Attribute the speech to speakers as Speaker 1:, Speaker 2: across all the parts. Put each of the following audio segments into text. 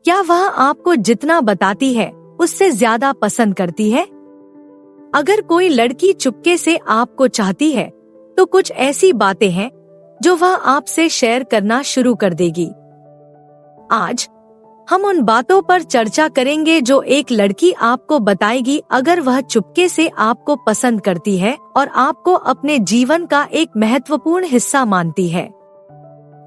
Speaker 1: क्या वह आपको जितना बताती है उससे ज्यादा पसंद करती है? अगर कोई लड़की चुपके से आपको चाहती है तो कुछ ऐसी बातें हैं जो वह आपसे शेयर करना शुरू कर देगी। आज हम उन बातों पर चर्चा करेंगे जो एक लड़की आपको बताएगी अगर वह चुपके से आपको पसंद करती है और आपको अपने जीवन का एक महत्वपूर्ण हिस्सा मानती है।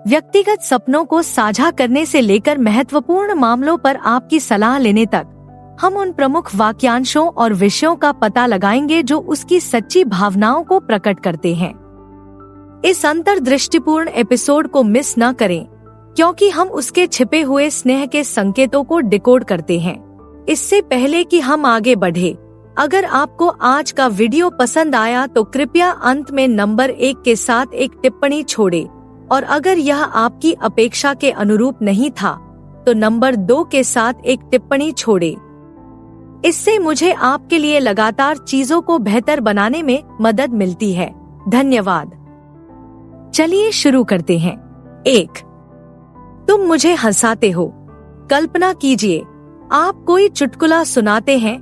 Speaker 1: व्यक्तिगत सपनों को साझा करने से लेकर महत्वपूर्ण मामलों पर आपकी सलाह लेने तक हम उन प्रमुख वाक्यांशों और विषयों का पता लगाएंगे जो उसकी सच्ची भावनाओं को प्रकट करते हैं। इस अंतर्दृष्टिपूर्ण एपिसोड को मिस न करें, क्योंकि हम उसके छिपे हुए स्नेह के संकेतों को डिकोड करते हैं। इससे पहले कि हम आगे बढ़े, अगर आपको आज का वीडियो पसंद आया तो कृपया अंत में नंबर 1 के साथ एक टिप्पणी छोड़े, और अगर यह आपकी अपेक्षा के अनुरूप नहीं था तो नंबर 2 के साथ एक टिप्पणी छोड़े। इससे मुझे आपके लिए लगातार चीजों को बेहतर बनाने में मदद मिलती है। धन्यवाद। चलिए शुरू करते हैं। 1. तुम मुझे हंसाते हो। कल्पना कीजिए, आप कोई चुटकुला सुनाते हैं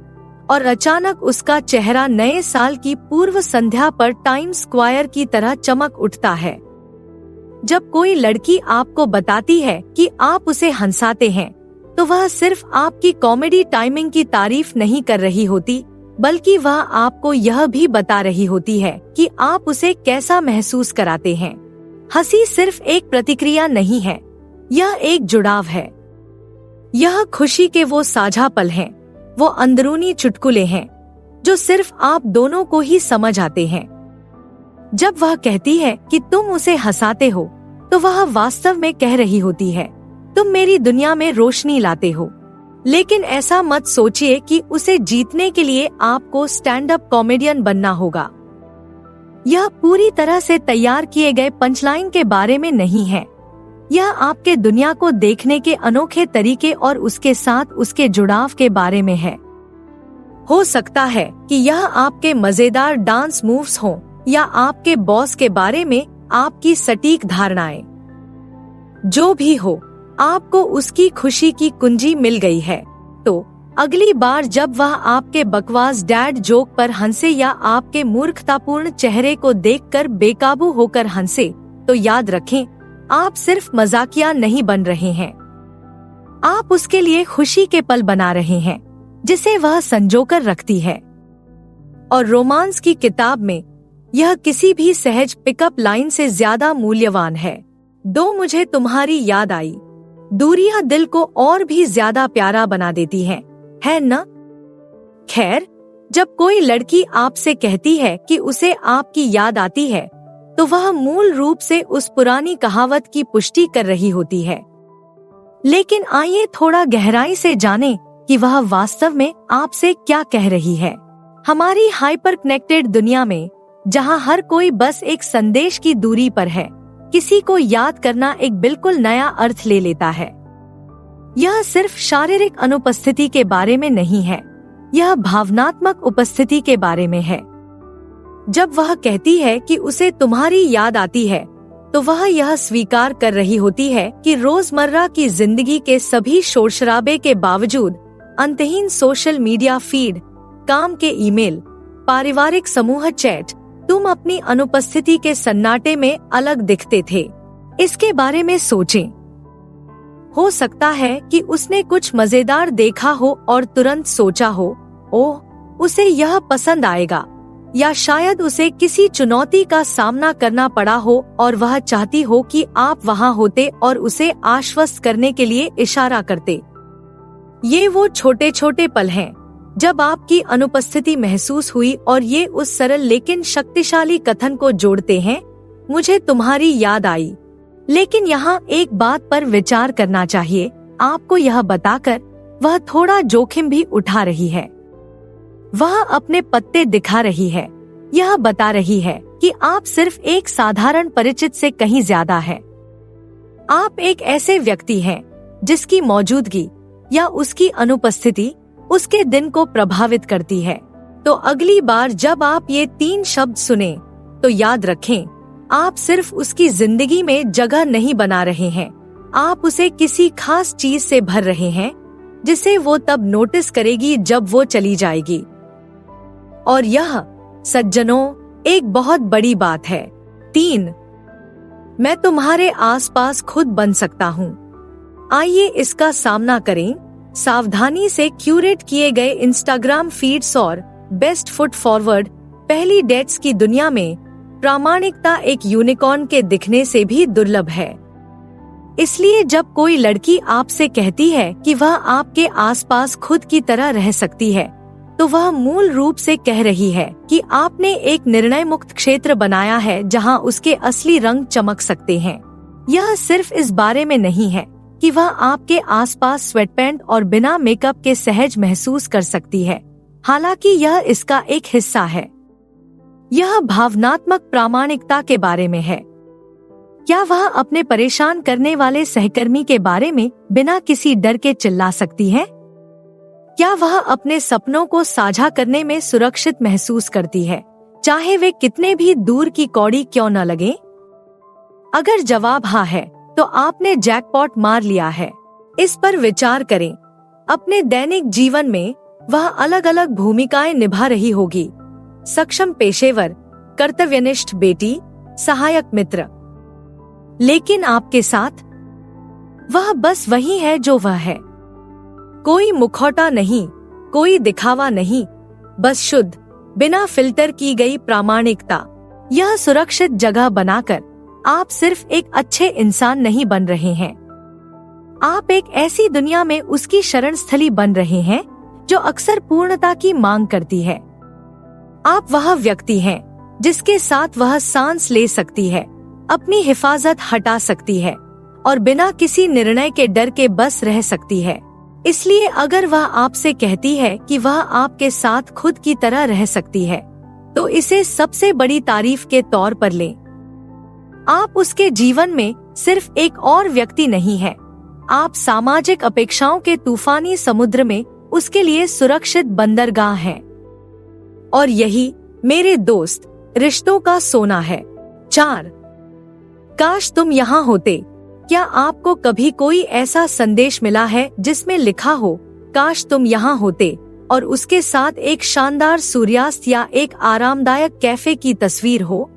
Speaker 1: और अचानक उसका चेहरा नए साल की पूर्व संध्या पर टाइम्स स्क्वायर की तरह चमक उठता है। जब कोई लड़की आपको बताती है कि आप उसे हंसाते हैं, तो वह सिर्फ आपकी कॉमेडी टाइमिंग की तारीफ नहीं कर रही होती, बल्कि वह आपको यह भी बता रही होती है कि आप उसे कैसा महसूस कराते हैं। हंसी सिर्फ एक प्रतिक्रिया नहीं है, यह एक जुड़ाव है। यह खुशी के वो साझा पल हैं, वो अंदरूनी चुटकुले हैं जो सिर्फ आप दोनों को ही समझ आते हैं। जब वह कहती है कि तुम उसे हंसाते हो, तो वह वास्तव में कह रही होती है, तुम मेरी दुनिया में रोशनी लाते हो। लेकिन ऐसा मत सोचिए कि उसे जीतने के लिए आपको स्टैंड अप कॉमेडियन बनना होगा। यह पूरी तरह से तैयार किए गए पंचलाइन के बारे में नहीं है। यह आपके दुनिया को देखने के अनोखे तरीके और उसके साथ उसके जुड़ाव के बारे में है। हो सकता है कि यह आपके मजेदार डांस मूव्स हों या आपके बॉस के बारे में आपकी सटीक धारणाएं। जो भी हो, आपको उसकी खुशी की कुंजी मिल गई है। तो अगली बार जब वह आपके बकवास डैड जोक पर हंसे या आपके मूर्खतापूर्ण चेहरे को देखकर बेकाबू होकर हंसे, तो याद रखें, आप सिर्फ मजाकिया नहीं बन रहे हैं। आप उसके लिए खुशी के पल बना रहे हैं जिसे वह संजोकर रखती है। और रोमांस की किताब में यह किसी भी सहज पिकअप लाइन से ज्यादा मूल्यवान है। 2. मुझे तुम्हारी याद आई। दूरियां दिल को और भी ज्यादा प्यारा बना देती हैं, है न? खैर, जब कोई लड़की आपसे कहती है कि उसे आपकी याद आती है, तो वह मूल रूप से उस पुरानी कहावत की पुष्टि कर रही होती है। लेकिन आइए थोड़ा गहराई से जानें कि वह वास्तव में आपसे क्या कह रही है। हमारी हाइपर कनेक्टेड दुनिया में, जहां हर कोई बस एक संदेश की दूरी पर है, किसी को याद करना एक बिल्कुल नया अर्थ ले लेता है। यह सिर्फ शारीरिक अनुपस्थिति के बारे में नहीं है, यह भावनात्मक उपस्थिति के बारे में है। जब वह कहती है कि उसे तुम्हारी याद आती है, तो वह यह स्वीकार कर रही होती है कि रोजमर्रा की जिंदगी के सभी शोरशराबे के बावजूद, अंतहीन सोशल मीडिया फीड, काम के ईमेल, पारिवारिक समूह चैट, तुम अपनी अनुपस्थिति के सन्नाटे में अलग दिखते थे। इसके बारे में सोचें। हो सकता है कि उसने कुछ मजेदार देखा हो और तुरंत सोचा हो, ओह, उसे यह पसंद आएगा, या शायद उसे किसी चुनौती का सामना करना पड़ा हो और वह चाहती हो कि आप वहां होते और उसे आश्वस्त करने के लिए इशारा करते। ये वो छोटे छोटे पल हैं जब आपकी अनुपस्थिति महसूस हुई और ये उस सरल लेकिन शक्तिशाली कथन को जोड़ते हैं, मुझे तुम्हारी याद आई। लेकिन यहाँ एक बात पर विचार करना चाहिए, आपको यह बताकर वह थोड़ा जोखिम भी उठा रही है। वह अपने पत्ते दिखा रही है, यह बता रही है कि आप सिर्फ एक साधारण परिचित से कहीं ज्यादा है। आप एक ऐसे व्यक्ति हैं जिसकी मौजूदगी या उसकी अनुपस्थिति उसके दिन को प्रभावित करती है। तो अगली बार जब आप ये 3 शब्द सुने, तो याद रखें, आप सिर्फ उसकी जिंदगी में जगह नहीं बना रहे हैं, आप उसे किसी खास चीज से भर रहे हैं जिसे वो तब नोटिस करेगी जब वो चली जाएगी। और यह, सज्जनों, एक बहुत बड़ी बात है। 3. मैं तुम्हारे आसपास खुद बन सकता हूँ। आइए इसका सामना करें। सावधानी से क्यूरेट किए गए इंस्टाग्राम फीड्स और बेस्ट फुट फॉरवर्ड पहली डेट्स की दुनिया में प्रामाणिकता एक यूनिकॉर्न के दिखने से भी दुर्लभ है। इसलिए जब कोई लड़की आपसे कहती है कि वह आपके आसपास खुद की तरह रह सकती है, तो वह मूल रूप से कह रही है कि आपने एक निर्णय मुक्त क्षेत्र बनाया है जहां उसके असली रंग चमक सकते हैं। यह सिर्फ इस बारे में नहीं है कि वह आपके आसपास स्वेटपैंट और बिना मेकअप के सहज महसूस कर सकती है, हालांकि यह इसका एक हिस्सा है। यह भावनात्मक प्रामाणिकता के बारे में है। क्या वह अपने परेशान करने वाले सहकर्मी के बारे में बिना किसी डर के चिल्ला सकती है? क्या वह अपने सपनों को साझा करने में सुरक्षित महसूस करती है, चाहे वे कितने भी दूर की कौड़ी क्यों न लगे? अगर जवाब हाँ है, तो आपने जैकपॉट मार लिया है। इस पर विचार करें। अपने दैनिक जीवन में वह अलग अलग भूमिकाएं निभा रही होगी: सक्षम पेशेवर, कर्तव्यनिष्ठ बेटी, सहायक मित्र। लेकिन आपके साथ वह बस वही है जो वह है। कोई मुखौटा नहीं, कोई दिखावा नहीं, बस शुद्ध, बिना फिल्टर की गई प्रामाणिकता। यह सुरक्षित जगह बनाकर आप सिर्फ एक अच्छे इंसान नहीं बन रहे हैं, आप एक ऐसी दुनिया में उसकी शरण स्थली बन रहे हैं जो अक्सर पूर्णता की मांग करती है। आप वह व्यक्ति हैं जिसके साथ वह सांस ले सकती है, अपनी हिफाजत हटा सकती है और बिना किसी निर्णय के डर के बस रह सकती है। इसलिए अगर वह आपसे कहती है कि वह आपके साथ खुद की तरह रह सकती है, तो इसे सबसे बड़ी तारीफ के तौर पर लें। आप उसके जीवन में सिर्फ एक और व्यक्ति नहीं है, आप सामाजिक अपेक्षाओं के तूफानी समुद्र में उसके लिए सुरक्षित बंदरगाह हैं। और यही, मेरे दोस्त, रिश्तों का सोना है। 4. काश तुम यहाँ होते। क्या आपको कभी कोई ऐसा संदेश मिला है जिसमें लिखा हो, काश तुम यहाँ होते, और उसके साथ एक शानदार सूर्यास्त या एक आरामदायक कैफे की तस्वीर हो?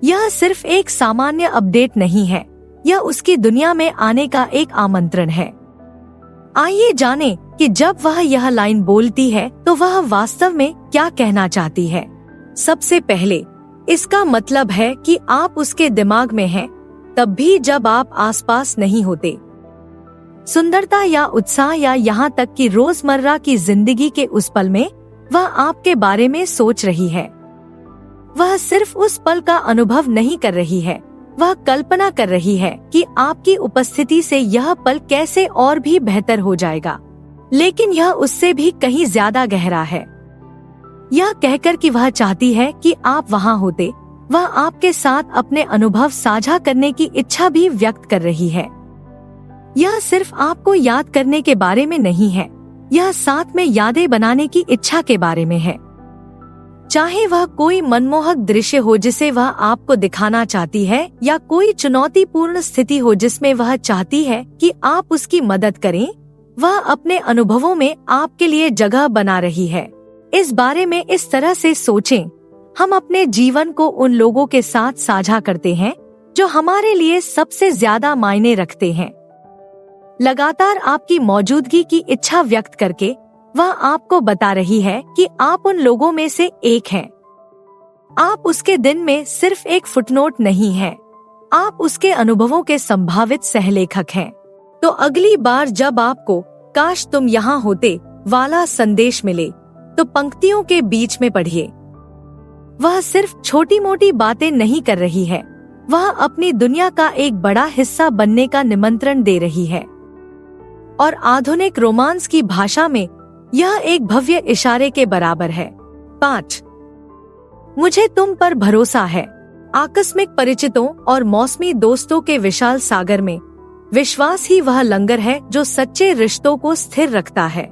Speaker 1: यह सिर्फ एक सामान्य अपडेट नहीं है, यह उसकी दुनिया में आने का एक आमंत्रण है। आइए जानें कि जब वह यह लाइन बोलती है तो वह वास्तव में क्या कहना चाहती है। सबसे पहले, इसका मतलब है कि आप उसके दिमाग में हैं, तब भी जब आप आसपास नहीं होते। सुंदरता या उत्साह या यहाँ तक कि रोजमर्रा की जिंदगी के उस पल में वह आपके बारे में सोच रही है। वह सिर्फ उस पल का अनुभव नहीं कर रही है, वह कल्पना कर रही है कि आपकी उपस्थिति से यह पल कैसे और भी बेहतर हो जाएगा। लेकिन यह उससे भी कहीं ज्यादा गहरा है। यह कहकर कि वह चाहती है कि आप वहाँ होते, वह आपके साथ अपने अनुभव साझा करने की इच्छा भी व्यक्त कर रही है। यह सिर्फ आपको याद करने के बारे में नहीं है, यह साथ में यादें बनाने की इच्छा के बारे में है। चाहे वह कोई मनमोहक दृश्य हो जिसे वह आपको दिखाना चाहती है, या कोई चुनौतीपूर्ण स्थिति हो जिसमें वह चाहती है कि आप उसकी मदद करें, वह अपने अनुभवों में आपके लिए जगह बना रही है। इस बारे में इस तरह से सोचें, हम अपने जीवन को उन लोगों के साथ साझा करते हैं जो हमारे लिए सबसे ज्यादा मायने रखते हैं। लगातार आपकी मौजूदगी की इच्छा व्यक्त करके वह आपको बता रही है कि आप उन लोगों में से एक हैं। आप उसके दिन में सिर्फ एक फुटनोट नहीं हैं, आप उसके अनुभवों के संभावित सहलेखक हैं। तो अगली बार जब आपको काश तुम यहाँ होते वाला संदेश मिले, तो पंक्तियों के बीच में पढ़िए। वह सिर्फ छोटी मोटी बातें नहीं कर रही है, वह अपनी दुनिया का एक बड़ा हिस्सा बनने का निमंत्रण दे रही है। और आधुनिक रोमांस की भाषा में यह एक भव्य इशारे के बराबर है। 5. मुझे तुम पर भरोसा है। आकस्मिक परिचितों और मौसमी दोस्तों के विशाल सागर में विश्वास ही वह लंगर है जो सच्चे रिश्तों को स्थिर रखता है।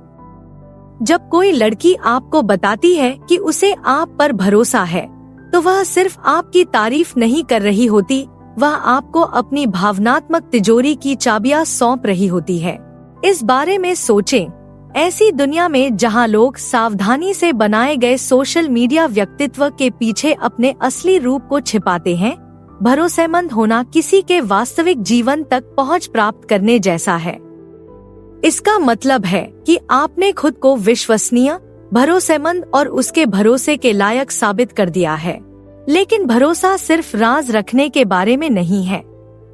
Speaker 1: जब कोई लड़की आपको बताती है कि उसे आप पर भरोसा है, तो वह सिर्फ आपकी तारीफ नहीं कर रही होती, वह आपको अपनी भावनात्मक तिजोरी की चाबियां सौंप रही होती है। इस बारे में सोचें, ऐसी दुनिया में जहां लोग सावधानी से बनाए गए सोशल मीडिया व्यक्तित्व के पीछे अपने असली रूप को छिपाते हैं, भरोसेमंद होना किसी के वास्तविक जीवन तक पहुंच प्राप्त करने जैसा है। इसका मतलब है कि आपने खुद को विश्वसनीय, भरोसेमंद और उसके भरोसे के लायक साबित कर दिया है। लेकिन भरोसा सिर्फ राज रखने के बारे में नहीं है,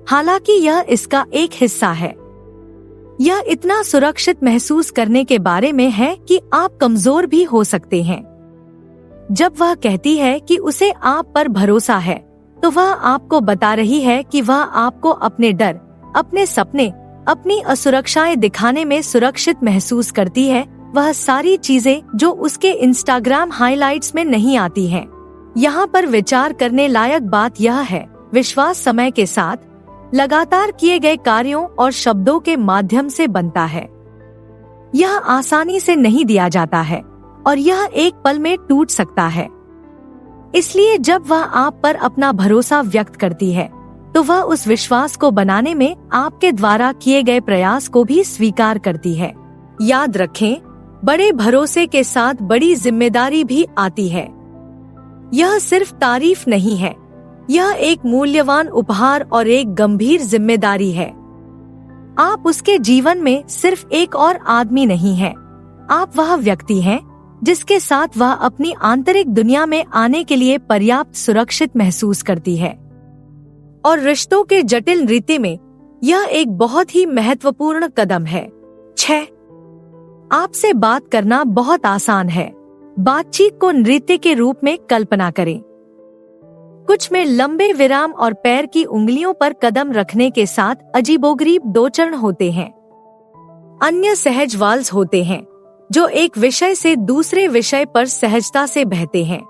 Speaker 1: हालांकि यह इसका एक हिस्सा है। यह इतना सुरक्षित महसूस करने के बारे में है कि आप कमजोर भी हो सकते हैं। जब वह कहती है कि उसे आप पर भरोसा है, तो वह आपको बता रही है कि वह आपको अपने डर, अपने सपने, अपनी असुरक्षाएं दिखाने में सुरक्षित महसूस करती है। वह सारी चीजें जो उसके इंस्टाग्राम हाइलाइट्स में नहीं आती हैं। यहाँ पर विचार करने लायक बात यह है, विश्वास समय के साथ लगातार किए गए कार्यों और शब्दों के माध्यम से बनता है। यह आसानी से नहीं दिया जाता है और यह एक पल में टूट सकता है। इसलिए जब वह आप पर अपना भरोसा व्यक्त करती है, तो वह उस विश्वास को बनाने में आपके द्वारा किए गए प्रयास को भी स्वीकार करती है। याद रखें, बड़े भरोसे के साथ बड़ी जिम्मेदारी भी आती है। यह सिर्फ तारीफ नहीं है, यह एक मूल्यवान उपहार और एक गंभीर जिम्मेदारी है। आप उसके जीवन में सिर्फ एक और आदमी नहीं हैं, आप वह व्यक्ति हैं जिसके साथ वह अपनी आंतरिक दुनिया में आने के लिए पर्याप्त सुरक्षित महसूस करती है। और रिश्तों के जटिल रीति में यह एक बहुत ही महत्वपूर्ण कदम है। 6. आपसे बात करना बहुत आसान है। बातचीत को नृत्य के रूप में कल्पना करें। कुछ में लंबे विराम और पैर की उंगलियों पर कदम रखने के साथ अजीबोगरीब दो चरण होते हैं। अन्य सहज वाल्स होते हैं जो एक विषय से दूसरे विषय पर सहजता से बहते हैं।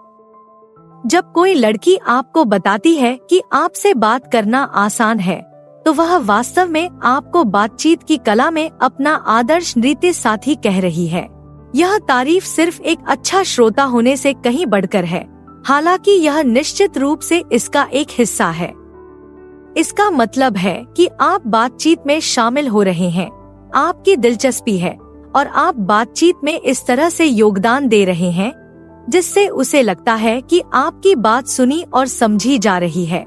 Speaker 1: जब कोई लड़की आपको बताती है कि आपसे बात करना आसान है, तो वह वास्तव में आपको बातचीत की कला में अपना आदर्श नृत्य साथी कह रही है। यह तारीफ सिर्फ एक अच्छा श्रोता होने से कहीं बढ़कर है, हालांकि यह निश्चित रूप से इसका एक हिस्सा है। इसका मतलब है कि आप बातचीत में शामिल हो रहे हैं, आपकी दिलचस्पी है और आप बातचीत में इस तरह से योगदान दे रहे हैं जिससे उसे लगता है कि आपकी बात सुनी और समझी जा रही है।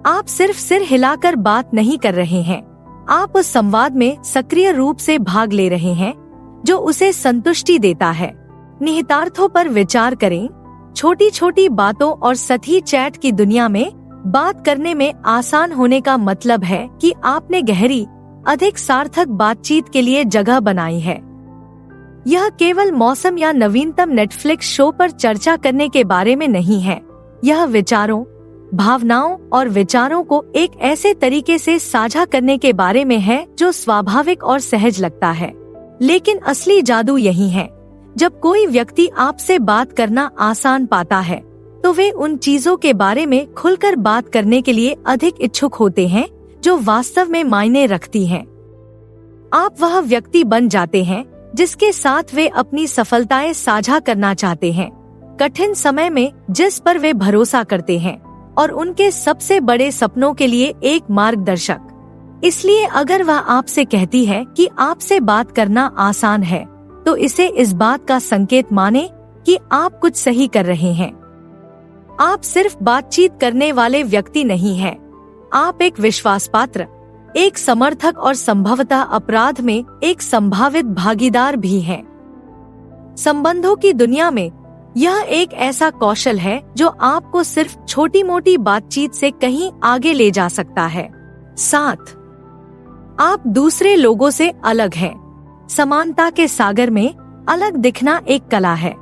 Speaker 1: आप सिर्फ सिर हिलाकर बात नहीं कर रहे हैं, आप उस संवाद में सक्रिय रूप से भाग ले रहे हैं जो उसे संतुष्टि देता है। निहितार्थों पर विचार करें। छोटी छोटी बातों और सतही चैट की दुनिया में बात करने में आसान होने का मतलब है कि आपने गहरी, अधिक सार्थक बातचीत के लिए जगह बनाई है। यह केवल मौसम या नवीनतम नेटफ्लिक्स शो पर चर्चा करने के बारे में नहीं है। यह विचारों, भावनाओं और विचारों को एक ऐसे तरीके से साझा करने के बारे में है जो स्वाभाविक और सहज लगता है। लेकिन असली जादू यही है, जब कोई व्यक्ति आपसे बात करना आसान पाता है, तो वे उन चीजों के बारे में खुलकर बात करने के लिए अधिक इच्छुक होते हैं जो वास्तव में मायने रखती हैं। आप वह व्यक्ति बन जाते हैं जिसके साथ वे अपनी सफलताएं साझा करना चाहते हैं, कठिन समय में जिस पर वे भरोसा करते हैं और उनके सबसे बड़े सपनों के लिए एक मार्गदर्शक। इसलिए अगर वह आपसे कहती है कि आपसे बात करना आसान है, तो इसे इस बात का संकेत माने कि आप कुछ सही कर रहे हैं। आप सिर्फ बातचीत करने वाले व्यक्ति नहीं हैं, आप एक विश्वास पात्र, एक समर्थक और संभवतः अपराध में एक संभावित भागीदार भी हैं। संबंधों की दुनिया में यह एक ऐसा कौशल है जो आपको सिर्फ छोटी मोटी बातचीत से कहीं आगे ले जा सकता है। 7. आप दूसरे लोगों से अलग हैं। समानता के सागर में अलग दिखना एक कला है।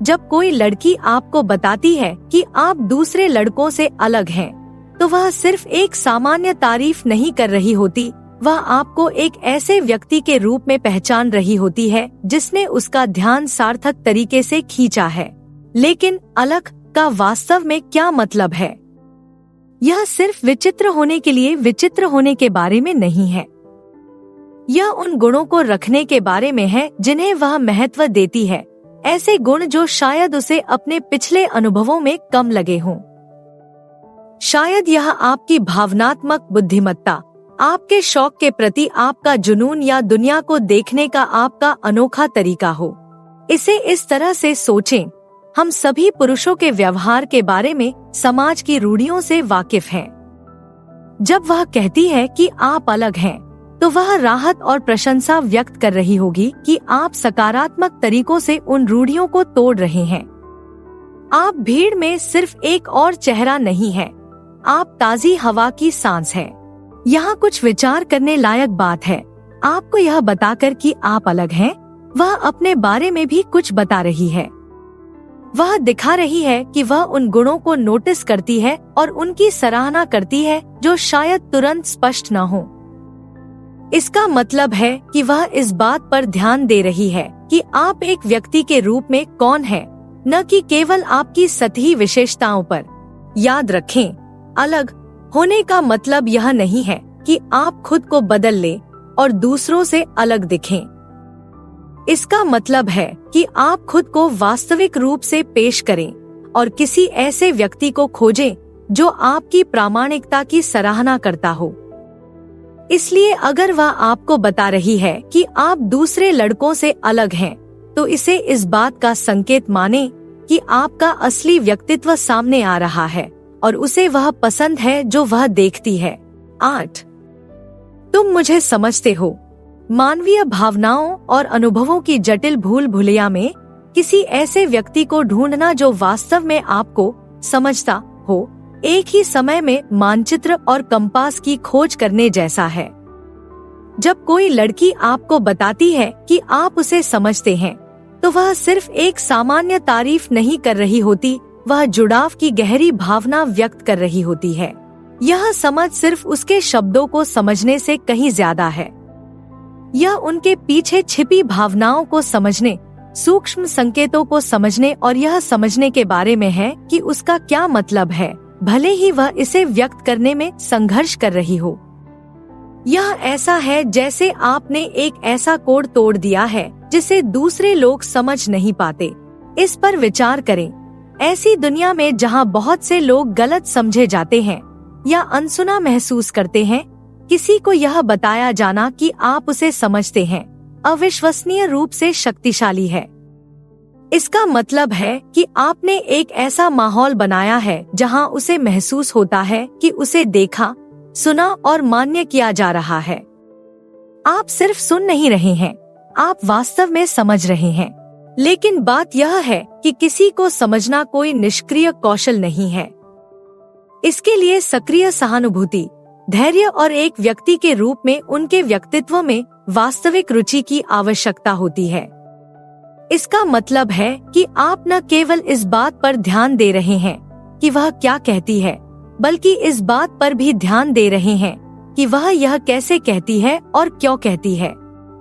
Speaker 1: जब कोई लड़की आपको बताती है कि आप दूसरे लड़कों से अलग हैं, तो वह सिर्फ एक सामान्य तारीफ नहीं कर रही होती, वह आपको एक ऐसे व्यक्ति के रूप में पहचान रही होती है जिसने उसका ध्यान सार्थक तरीके से खींचा है। लेकिन अलग का वास्तव में क्या मतलब है? यह सिर्फ विचित्र होने के लिए विचित्र होने के बारे में नहीं है। यह उन गुणों को रखने के बारे में है जिन्हें वह महत्व देती है, ऐसे गुण जो शायद उसे अपने पिछले अनुभवों में कम लगे हों। शायद यह आपकी भावनात्मक बुद्धिमत्ता, आपके शौक के प्रति आपका जुनून या दुनिया को देखने का आपका अनोखा तरीका हो। इसे इस तरह से सोचें, हम सभी पुरुषों के व्यवहार के बारे में समाज की रूढ़ियों से वाकिफ हैं। जब वह कहती है कि आप अलग हैं, तो वह राहत और प्रशंसा व्यक्त कर रही होगी कि आप सकारात्मक तरीकों से उन रूढ़ियों को तोड़ रहे हैं। आप भीड़ में सिर्फ एक और चेहरा नहीं है, आप ताजी हवा की सांस हैं। यहाँ कुछ विचार करने लायक बात है। आपको यह बताकर कि आप अलग हैं, वह अपने बारे में भी कुछ बता रही है। वह दिखा रही है कि वह उन गुणों को नोटिस करती है और उनकी सराहना करती है जो शायद तुरंत स्पष्ट न हो। इसका मतलब है कि वह इस बात पर ध्यान दे रही है कि आप एक व्यक्ति के रूप में कौन हैं, न कि केवल आपकी सतही विशेषताओं पर। याद रखें, अलग होने का मतलब यह नहीं है कि आप खुद को बदल लें और दूसरों से अलग दिखें। इसका मतलब है कि आप खुद को वास्तविक रूप से पेश करें और किसी ऐसे व्यक्ति को खोजें जो आपकी प्रामाणिकता की सराहना करता हो। इसलिए अगर वह आपको बता रही है कि आप दूसरे लड़कों से अलग हैं, तो इसे इस बात का संकेत माने कि आपका असली व्यक्तित्व सामने आ रहा है और उसे वह पसंद है जो वह देखती है। 8. तुम मुझे समझते हो। मानवीय भावनाओं और अनुभवों की जटिल भूल भुलैया में किसी ऐसे व्यक्ति को ढूंढना जो वास्तव में आपको समझता हो, एक ही समय में मानचित्र और कंपास की खोज करने जैसा है। जब कोई लड़की आपको बताती है कि आप उसे समझते हैं, तो वह सिर्फ एक सामान्य तारीफ नहीं कर रही होती, वह जुड़ाव की गहरी भावना व्यक्त कर रही होती है। यह समझ सिर्फ उसके शब्दों को समझने से कहीं ज्यादा है। यह उनके पीछे छिपी भावनाओं को समझने, सूक्ष्म संकेतों को समझने और यह समझने के बारे में है कि उसका क्या मतलब है, भले ही वह इसे व्यक्त करने में संघर्ष कर रही हो। यह ऐसा है जैसे आपने एक ऐसा कोड तोड़ दिया है जिसे दूसरे लोग समझ नहीं पाते। इस पर विचार करें। ऐसी दुनिया में जहां बहुत से लोग गलत समझे जाते हैं या अनसुना महसूस करते हैं, किसी को यह बताया जाना कि आप उसे समझते हैं अविश्वसनीय रूप से शक्तिशाली है। इसका मतलब है कि आपने एक ऐसा माहौल बनाया है जहां उसे महसूस होता है कि उसे देखा, सुना और मान्य किया जा रहा है। आप सिर्फ सुन नहीं रहे हैं, आप वास्तव में समझ रहे हैं। लेकिन बात यह है कि किसी को समझना कोई निष्क्रिय कौशल नहीं है। इसके लिए सक्रिय सहानुभूति, धैर्य और एक व्यक्ति के रूप में उनके व्यक्तित्व में वास्तविक रुचि की आवश्यकता होती है। इसका मतलब है कि आप न केवल इस बात पर ध्यान दे रहे हैं कि वह क्या कहती है, बल्कि इस बात पर भी ध्यान दे रहे हैं कि वह यह कैसे कहती है और क्यों कहती है।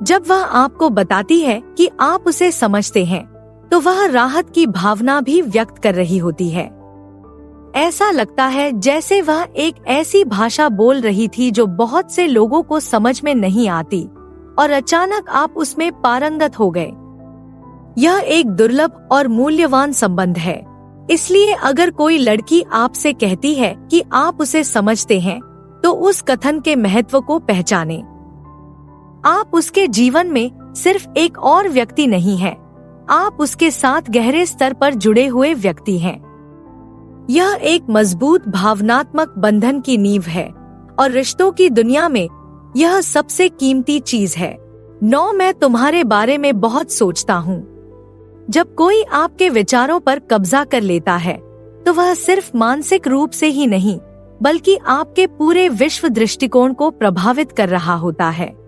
Speaker 1: जब वह आपको बताती है कि आप उसे समझते हैं, तो वह राहत की भावना भी व्यक्त कर रही होती है। ऐसा लगता है जैसे वह एक ऐसी भाषा बोल रही थी जो बहुत से लोगों को समझ में नहीं आती, और अचानक आप उसमें पारंगत हो गए। यह एक दुर्लभ और मूल्यवान संबंध है। इसलिए अगर कोई लड़की आपसे कहती है कि आप उसे समझते हैं, तो उस कथन के महत्व को पहचानें। आप उसके जीवन में सिर्फ एक और व्यक्ति नहीं हैं, आप उसके साथ गहरे स्तर पर जुड़े हुए व्यक्ति हैं। यह एक मजबूत भावनात्मक बंधन की नींव है और रिश्तों की दुनिया में यह सबसे कीमती चीज है। 9. मैं तुम्हारे बारे में बहुत सोचता हूँ। जब कोई आपके विचारों पर कब्जा कर लेता है, तो वह सिर्फ मानसिक रूप से ही नहीं, बल्कि आपके पूरे विश्व दृष्टिकोण को प्रभावित कर रहा होता है।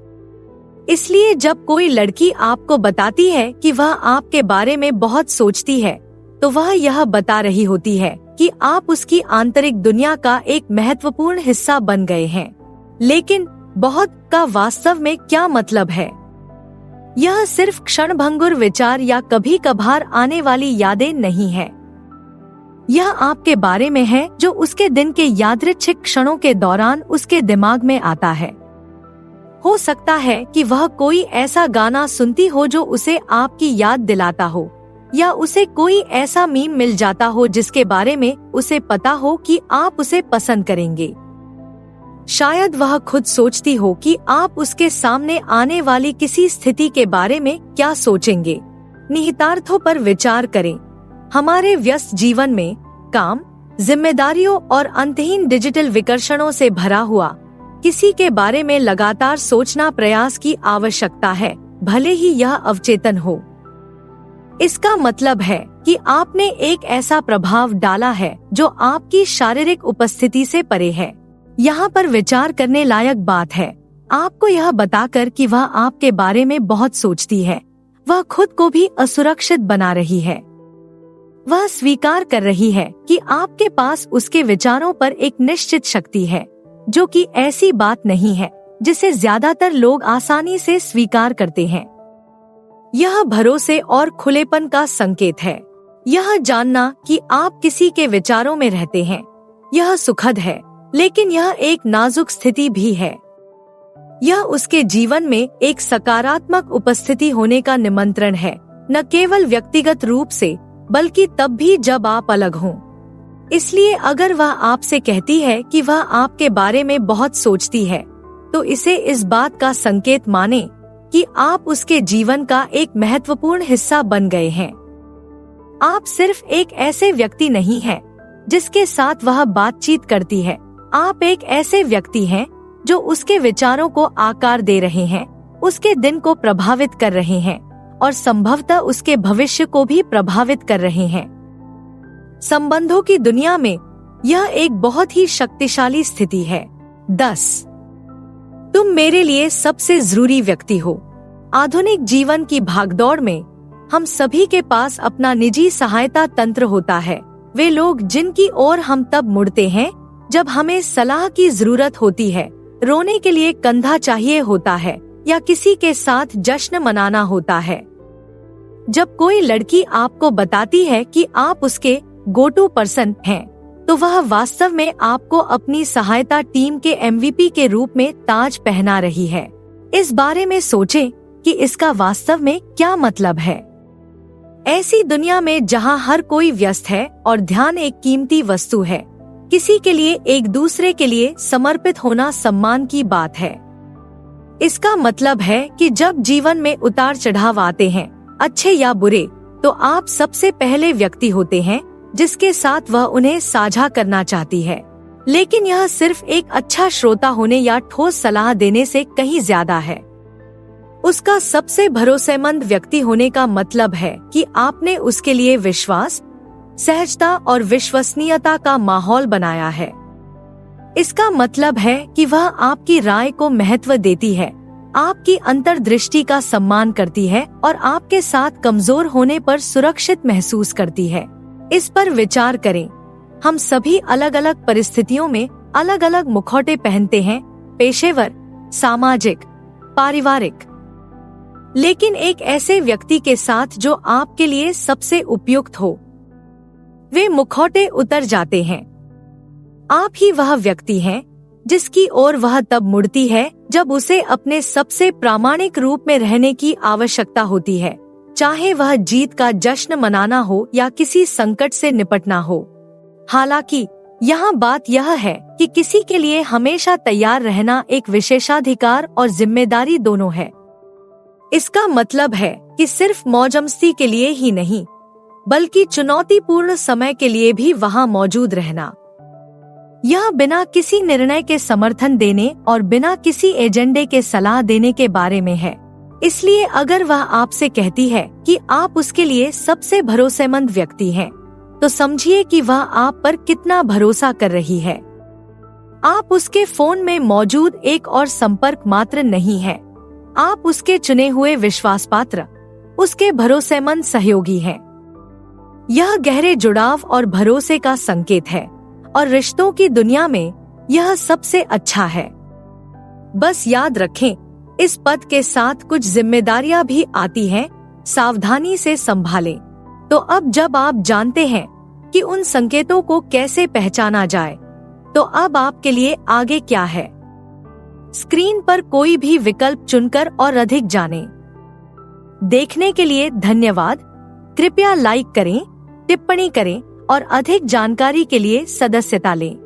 Speaker 1: इसलिए जब कोई लड़की आपको बताती है कि वह आपके बारे में बहुत सोचती है, तो वह यह बता रही होती है कि आप उसकी आंतरिक दुनिया का एक महत्वपूर्ण हिस्सा बन गए हैं। लेकिन बहुत का वास्तव में क्या मतलब है? यह सिर्फ क्षणभंगुर विचार या कभी कभार आने वाली यादें नहीं है। यह आपके बारे में है जो उसके दिन के यादृच्छिक क्षणों के दौरान उसके दिमाग में आता है। हो सकता है कि वह कोई ऐसा गाना सुनती हो जो उसे आपकी याद दिलाता हो, या उसे कोई ऐसा मीम मिल जाता हो जिसके बारे में उसे पता हो कि आप उसे पसंद करेंगे। शायद वह खुद सोचती हो कि आप उसके सामने आने वाली किसी स्थिति के बारे में क्या सोचेंगे। निहितार्थों पर विचार करें। हमारे व्यस्त जीवन में काम, जिम्मेदारियों और अंतहीन डिजिटल विकर्षणों से भरा हुआ किसी के बारे में लगातार सोचना प्रयास की आवश्यकता है, भले ही यह अवचेतन हो। इसका मतलब है कि आपने एक ऐसा प्रभाव डाला है जो आपकी शारीरिक उपस्थिति से परे है। यहाँ पर विचार करने लायक बात है, आपको यह बताकर कि वह आपके बारे में बहुत सोचती है, वह खुद को भी असुरक्षित बना रही है। वह स्वीकार कर रही है कि आपके पास उसके विचारों पर एक निश्चित शक्ति है, जो कि ऐसी बात नहीं है जिसे ज्यादातर लोग आसानी से स्वीकार करते हैं। यह भरोसे और खुलेपन का संकेत है। यह जानना कि आप किसी के विचारों में रहते हैं, यह सुखद है, लेकिन यह एक नाजुक स्थिति भी है। यह उसके जीवन में एक सकारात्मक उपस्थिति होने का निमंत्रण है, न केवल व्यक्तिगत रूप से बल्कि तब भी जब आप अलग हों। इसलिए अगर वह आपसे कहती है कि वह आपके बारे में बहुत सोचती है, तो इसे इस बात का संकेत माने कि आप उसके जीवन का एक महत्वपूर्ण हिस्सा बन गए हैं। आप सिर्फ एक ऐसे व्यक्ति नहीं हैं जिसके साथ वह बातचीत करती है, आप एक ऐसे व्यक्ति हैं जो उसके विचारों को आकार दे रहे हैं, उसके दिन को प्रभावित कर रहे हैं और संभवतः उसके भविष्य को भी प्रभावित कर रहे हैं। संबंधों की दुनिया में यह एक बहुत ही शक्तिशाली स्थिति है। 10. तुम मेरे लिए सबसे जरूरी व्यक्ति हो। आधुनिक जीवन की भागदौड़ में हम सभी के पास अपना निजी सहायता तंत्र होता है। वे लोग जिनकी ओर हम तब मुड़ते हैं जब हमें सलाह की जरूरत होती है, रोने के लिए कंधा चाहिए होता है या किसी के साथ जश्न मनाना होता है। जब कोई लड़की आपको बताती है कि आप उसके गो टू पर्सन हैं, तो वह वास्तव में आपको अपनी सहायता टीम के MVP के रूप में ताज पहना रही है। इस बारे में सोचें कि इसका वास्तव में क्या मतलब है। ऐसी दुनिया में जहां हर कोई व्यस्त है और ध्यान एक कीमती वस्तु है, किसी के लिए एक दूसरे के लिए समर्पित होना सम्मान की बात है। इसका मतलब है कि जब जीवन में उतार चढ़ाव आते हैं, अच्छे या बुरे, तो आप सबसे पहले व्यक्ति होते हैं जिसके साथ वह उन्हें साझा करना चाहती है। लेकिन यह सिर्फ एक अच्छा श्रोता होने या ठोस सलाह देने से कहीं ज्यादा है। उसका सबसे भरोसेमंद व्यक्ति होने का मतलब है कि आपने उसके लिए विश्वास, सहजता और विश्वसनीयता का माहौल बनाया है। इसका मतलब है कि वह आपकी राय को महत्व देती है, आपकी अंतर्दृष्टि का सम्मान करती है और आपके साथ कमजोर होने पर सुरक्षित महसूस करती है। इस पर विचार करें। हम सभी अलग अलग परिस्थितियों में अलग अलग मुखौटे पहनते हैं, पेशेवर, सामाजिक, पारिवारिक। लेकिन एक ऐसे व्यक्ति के साथ जो आपके लिए सबसे उपयुक्त हो, वे मुखौटे उतर जाते हैं। आप ही वह व्यक्ति हैं जिसकी ओर वह तब मुड़ती है जब उसे अपने सबसे प्रामाणिक रूप में रहने की आवश्यकता होती है, चाहे वह जीत का जश्न मनाना हो या किसी संकट से निपटना हो। हालांकि यहाँ बात यह है कि किसी के लिए हमेशा तैयार रहना एक विशेषाधिकार और जिम्मेदारी दोनों है। इसका मतलब है कि सिर्फ मौजमस्ती के लिए ही नहीं, बल्कि चुनौतीपूर्ण समय के लिए भी वहाँ मौजूद रहना। यह बिना किसी निर्णय के समर्थन देने और बिना किसी एजेंडे के सलाह देने के बारे में है। इसलिए अगर वह आपसे कहती है कि आप उसके लिए सबसे भरोसेमंद व्यक्ति हैं, तो समझिए कि वह आप पर कितना भरोसा कर रही है। आप उसके फोन में मौजूद एक और संपर्क मात्र नहीं है, आप उसके चुने हुए विश्वासपात्र, उसके भरोसेमंद सहयोगी हैं। यह गहरे जुड़ाव और भरोसे का संकेत है और रिश्तों की दुनिया में यह सबसे अच्छा है। बस याद रखें, इस पद के साथ कुछ जिम्मेदारियां भी आती हैं, सावधानी से संभालें। तो अब जब आप जानते हैं कि उन संकेतों को कैसे पहचाना जाए, तो अब आपके लिए आगे क्या है? स्क्रीन पर कोई भी विकल्प चुनकर और अधिक जानें। देखने के लिए धन्यवाद। कृपया लाइक करें, टिप्पणी करें और अधिक जानकारी के लिए सदस्यता लें।